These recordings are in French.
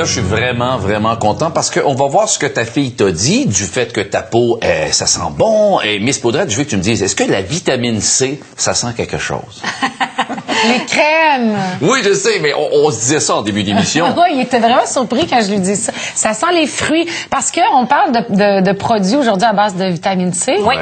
là, je suis vraiment, vraiment content parce qu'on va voir ce que ta fille t'a dit du fait que ta peau, ça sent bon. Et Miss Paudrette, je veux que tu me dises, est-ce que la vitamine C, ça sent quelque chose? Les crèmes. Oui, je sais, mais on se disait ça en début d'émission. Oui, il était vraiment surpris quand je lui dis ça. Ça sent les fruits. Parce qu'on parle de produits aujourd'hui à base de vitamine C. Oui.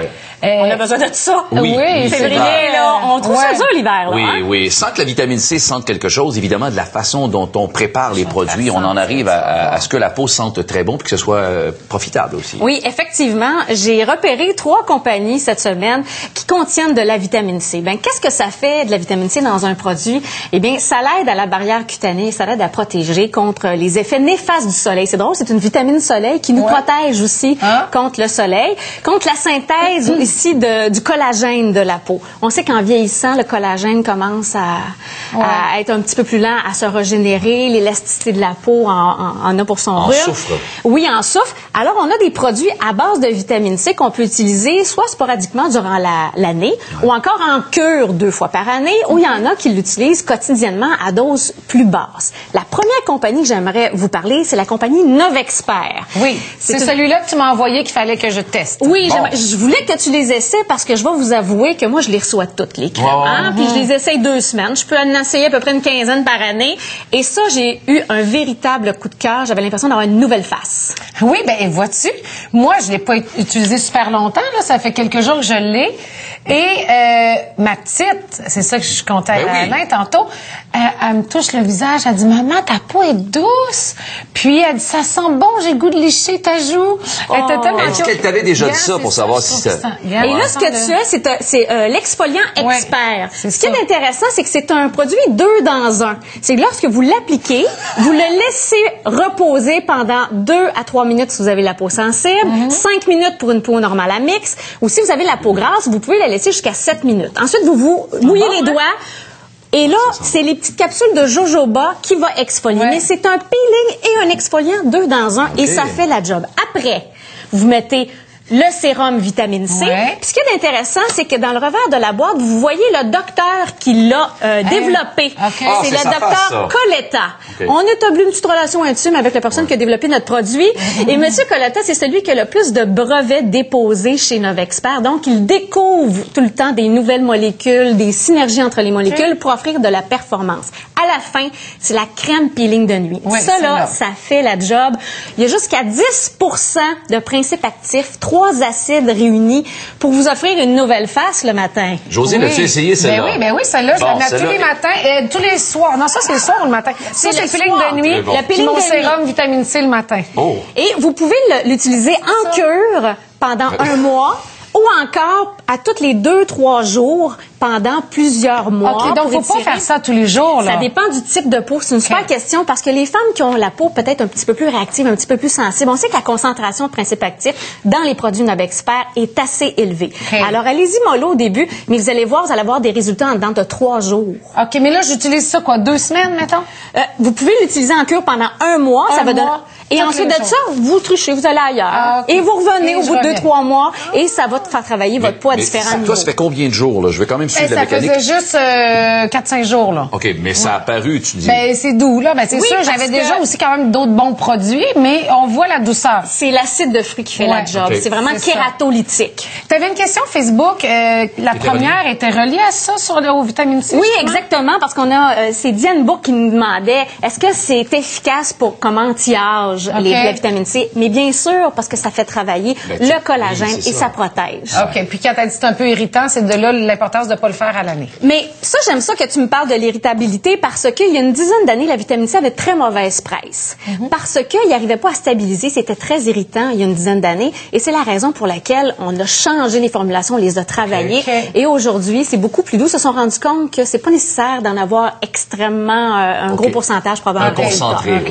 On a besoin de ça. Oui, février, là, on trouve ça dur l'hiver. Oui, hein? oui. Sans que la vitamine C sente quelque chose, évidemment, de la façon dont on prépare les produits, on en arrive à ce que la peau sente très bon et que ce soit profitable aussi. Oui, effectivement. J'ai repéré 3 compagnies cette semaine qui contiennent de la vitamine C. Ben, qu'est-ce que ça fait de la vitamine C dans un produit? Eh bien, ça l'aide à la barrière cutanée, ça l'aide à protéger contre les effets néfastes du soleil. C'est drôle, c'est une vitamine soleil qui nous protège aussi contre le soleil, contre la synthèse ici du collagène de la peau. On sait qu'en vieillissant, le collagène commence à être un petit peu plus lent à se régénérer. L'élasticité de la peau en a pour son rhume. En souffre. Oui, en souffre. Alors, on a des produits à base de vitamine C qu'on peut utiliser soit sporadiquement durant l'année ou encore en cure 2 fois par année, ou il y en a qui l'utilisent quotidiennement à dose plus basse. La première compagnie que j'aimerais vous parler, c'est la compagnie Novexpert. Oui, c'est celui-là que tu m'as envoyé qu'il fallait que je teste. Oui, je voulais que tu les essaies parce que je vais vous avouer que moi, je les reçois toutes, les crèmes. Puis je les essaye 2 semaines. Je peux en essayer à peu près une quinzaine par année. Et ça, j'ai eu un véritable coup de cœur. J'avais l'impression d'avoir une nouvelle face. Oui, ben vois-tu, moi, je l'ai pas utilisé super longtemps. Là, ça fait quelques jours que je l'ai. Et ma petite, c'est ça que je comptais à Alain tantôt, elle me touche le visage, elle dit « Maman, ta peau est douce. » Puis elle dit « Ça sent bon, j'ai le goût de licher ta joue. » Est-ce qu'elle t'avait déjà dit ça pour savoir si ça... Et là, ce que tu as, c'est l'exfoliant expert. Ce qui est intéressant, c'est que c'est un produit 2 dans 1. C'est que lorsque vous l'appliquez, vous le laissez reposer pendant 2 à 3 minutes si vous avez la peau sensible, 5 minutes pour une peau normale à mix, ou si vous avez la peau grasse, vous pouvez la laisser jusqu'à 7 minutes. Ensuite, vous mouillez les doigts. Et là, c'est les petites capsules de jojoba qui va exfolier. Mais c'est un peeling et un exfoliant 2 dans 1 et ça fait la job. Après, vous mettez le sérum vitamine C. Puis ce qui est intéressant, c'est que dans le revers de la boîte, vous voyez le docteur qui l'a développé. C'est le docteur Coletta. On établit une petite relation intime avec la personne qui a développé notre produit. Et M. Coletta, c'est celui qui a le plus de brevets déposés chez Novexpert. Donc, il découvre tout le temps des nouvelles molécules, des synergies entre les molécules pour offrir de la performance. À la fin, c'est la crème peeling de nuit. Ça, là, ça fait la job. Il y a jusqu'à 10% de principes actifs, 3 acides réunis pour vous offrir une nouvelle face le matin. Josée, l'as-tu essayé celle-là? Ben oui, celle-là, je la mets tous les matins, tous les soirs. Non, ça, c'est le soir ou le matin. Ça, c'est le peeling de nuit. Le peeling mon de sérum vitamine C le matin. Et vous pouvez l'utiliser en cure pendant 1 mois ou encore à tous les 2-3 jours pendant plusieurs mois. OK, donc faut pas faire ça tous les jours, là. Ça dépend du type de peau. C'est une super question parce que les femmes qui ont la peau peut-être un petit peu plus réactive, un petit peu plus sensible, on sait que la concentration de principes actifs dans les produits Novexpert est assez élevée. Alors, allez-y mollo au début, mais vous allez avoir des résultats en dedans de 3 jours. OK, mais là, j'utilise ça, 2 semaines, mettons? Vous pouvez l'utiliser en cure pendant 1 mois. Ça va donner... Et ensuite de ça, vous truchez, vous allez ailleurs. Et vous revenez au bout de 2-3 mois et ça va faire travailler votre peau à différents niveaux. Toi, ça fait combien de jours, là? Je vais quand même suivre la mécanique. Ça faisait juste 4-5 jours, là. OK, mais ça a apparu, tu dis. Ben, c'est doux, là. Ben, c'est sûr, j'avais déjà aussi quand même d'autres bons produits, mais on voit la douceur. C'est l'acide de fruits qui fait la job. C'est vraiment kératolytique. Tu avais une question Facebook. La première était reliée à ça, aux vitamines C? Oui, exactement, parce qu'on a, c'est Diane Bourque qui nous demandait, est-ce que c'est efficace comme anti-âge, la vitamine C? Mais bien sûr, parce que ça fait travailler le collagène et ça protège. OK. Puis quand tu as dit c'est un peu irritant, c'est de là l'importance de ne pas le faire à l'année. Mais ça, j'aime ça que tu me parles de l'irritabilité parce qu'il y a une dizaine d'années, la vitamine C avait très mauvaise presse. Parce qu'il n'arrivait pas à stabiliser. C'était très irritant il y a une dizaine d'années. Et c'est la raison pour laquelle on a changé les formulations, on les a travaillées. Et aujourd'hui, c'est beaucoup plus doux. Ils se sont rendus compte que c'est pas nécessaire d'en avoir extrêmement un gros pourcentage probablement. Un concentré,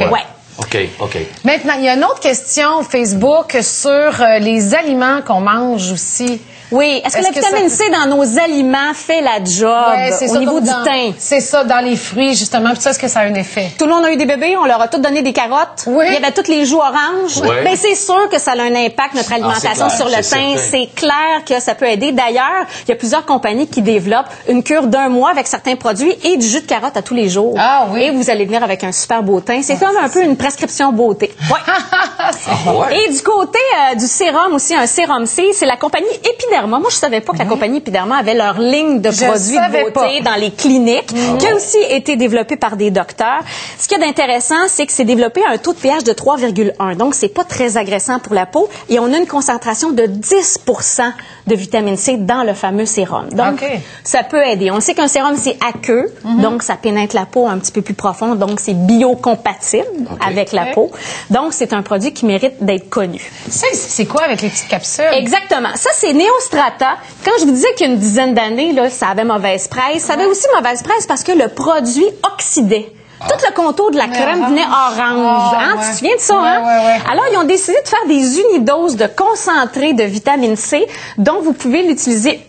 OK. Maintenant, il y a une autre question Facebook sur les aliments qu'on mange aussi. Oui. Est-ce que la vitamine C dans nos aliments fait la job au niveau du teint? C'est ça, dans les fruits, justement. Puis ça, est-ce que ça a un effet? Tout le monde a eu des bébés, on leur a tous donné des carottes. Oui. Il y avait tous les joues oranges. Oui. Mais c'est sûr que ça a un impact, notre alimentation, sur le teint. C'est clair que ça peut aider. D'ailleurs, il y a plusieurs compagnies qui développent une cure d'1 mois avec certains produits et du jus de carotte à tous les jours. Ah oui. Et vous allez venir avec un super beau teint. C'est comme un peu une prescription beauté. Ouais. Et du côté du sérum aussi, un sérum C, c'est la compagnie Epiderma. Moi, je savais pas que la compagnie Epiderma avait leur ligne de produits de beauté dans les cliniques, qui a aussi été développée par des docteurs. Ce qu'il y a d'intéressant, c'est que c'est développé à un taux de pH de 3,1. Donc, c'est pas très agressant pour la peau. Et on a une concentration de 10% de vitamine C dans le fameux sérum. Donc, ça peut aider. On sait qu'un sérum, c'est aqueux. Donc, ça pénètre la peau un petit peu plus profond. Donc, c'est biocompatible avec la peau. Donc, c'est un produit qui mérite d'être connu. C'est quoi avec les petites capsules? Exactement. Ça, c'est Neostrata. Quand je vous disais qu'il y a une dizaine d'années, là, ça avait mauvaise presse. Ça avait aussi mauvaise presse parce que le produit oxydait. Tout le contour de la crème venait orange. Tu te souviens de ça, Alors, ils ont décidé de faire des unidoses de concentré de vitamine C, dont vous pouvez l'utiliser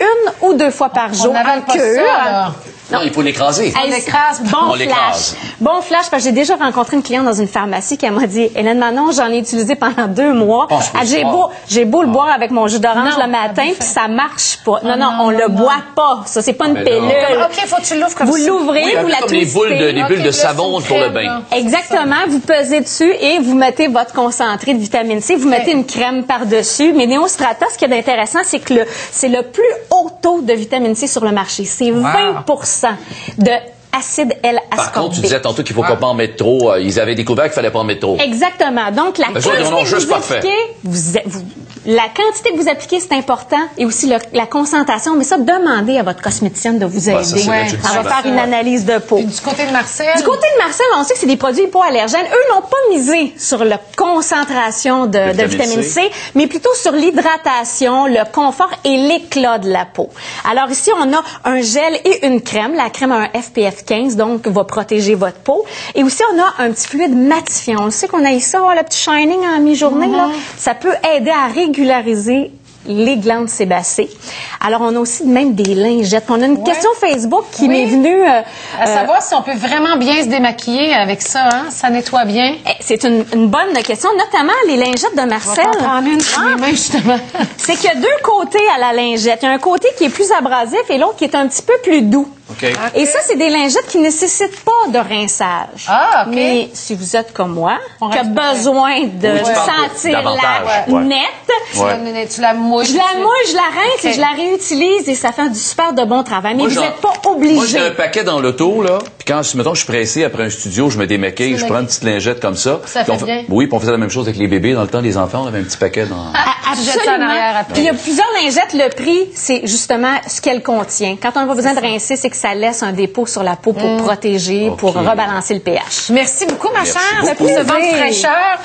1 ou 2 fois par jour en cure. Non, il faut l'écraser. On l'écrase. Bon flash. Bon flash, parce que j'ai déjà rencontré une cliente dans une pharmacie qui m'a dit, Hélène Manon, j'en ai utilisé pendant 2 mois. J'ai beau le boire avec mon jus d'orange le matin, puis ça marche pas. Non, on le boit pas. Ça, c'est pas une pilule. OK, faut que tu l'ouvres comme ça. Vous l'ouvrez, vous la twistez. Comme les bulles de savon pour le bain. Exactement. Vous pesez dessus et vous mettez votre concentré de vitamine C. Vous mettez une crème par-dessus. Mais Neostrata, ce qui est d'intéressant, c'est que c'est le plus haut taux de vitamine C sur le marché. C'est 20% de acide L-ascorbique. Par contre, tu disais tantôt qu'il ne faut pas en mettre trop. Ils avaient découvert qu'il ne fallait pas en mettre trop. Exactement. Donc, la quantité que vous appliquez, c'est important. Et aussi la concentration. Mais ça, demandez à votre cosméticienne de vous aider. Elle va faire une analyse de peau. Et du côté de Marcel? Du côté de Marcel, on sait que c'est des produits hypoallergènes. Eux n'ont pas misé sur la concentration de vitamine C, mais plutôt sur l'hydratation, le confort et l'éclat de la peau. Alors ici, on a un gel et une crème. La crème a un SPF 15, donc va protéger votre peau. Et aussi, on a un petit fluide matifiant. On sait qu'on a ça, le petit shining en mi-journée. Ça peut aider à régulariser les glandes sébacées. Alors, on a aussi même des lingettes. On a une question Facebook qui m'est venue... à savoir si on peut vraiment bien se démaquiller avec ça. Ça nettoie bien. C'est une bonne question, notamment les lingettes de Marcel. On va prendre une sur les mains, justement. C'est qu'il y a 2 côtés à la lingette. Il y a un côté qui est plus abrasif et l'autre qui est un petit peu plus doux. Et ça, c'est des lingettes qui ne nécessitent pas de rinçage. Mais si vous êtes comme moi, qui a besoin de sentir la nette, tu la mouches. Je la mouche, je la rince et je la réutilise et ça fait du super de bon travail. Mais vous n'êtes pas obligé. Moi, j'ai un paquet dans l'auto, là. Puis quand, mettons, je suis pressé après un studio, je me démaquille, je prends une petite lingette comme ça. Ça fait bien. Oui, puis on faisait la même chose avec les bébés. Dans le temps, les enfants, on avait un petit paquet dans... Absolument. Puis il y a plusieurs lingettes. Le prix, c'est justement ce qu'elle contient. Quand on a besoin de rincer, c'est que ça laisse un dépôt sur la peau pour protéger, pour rebalancer le pH. Merci beaucoup, ma chère, pour ce vent de fraîcheur.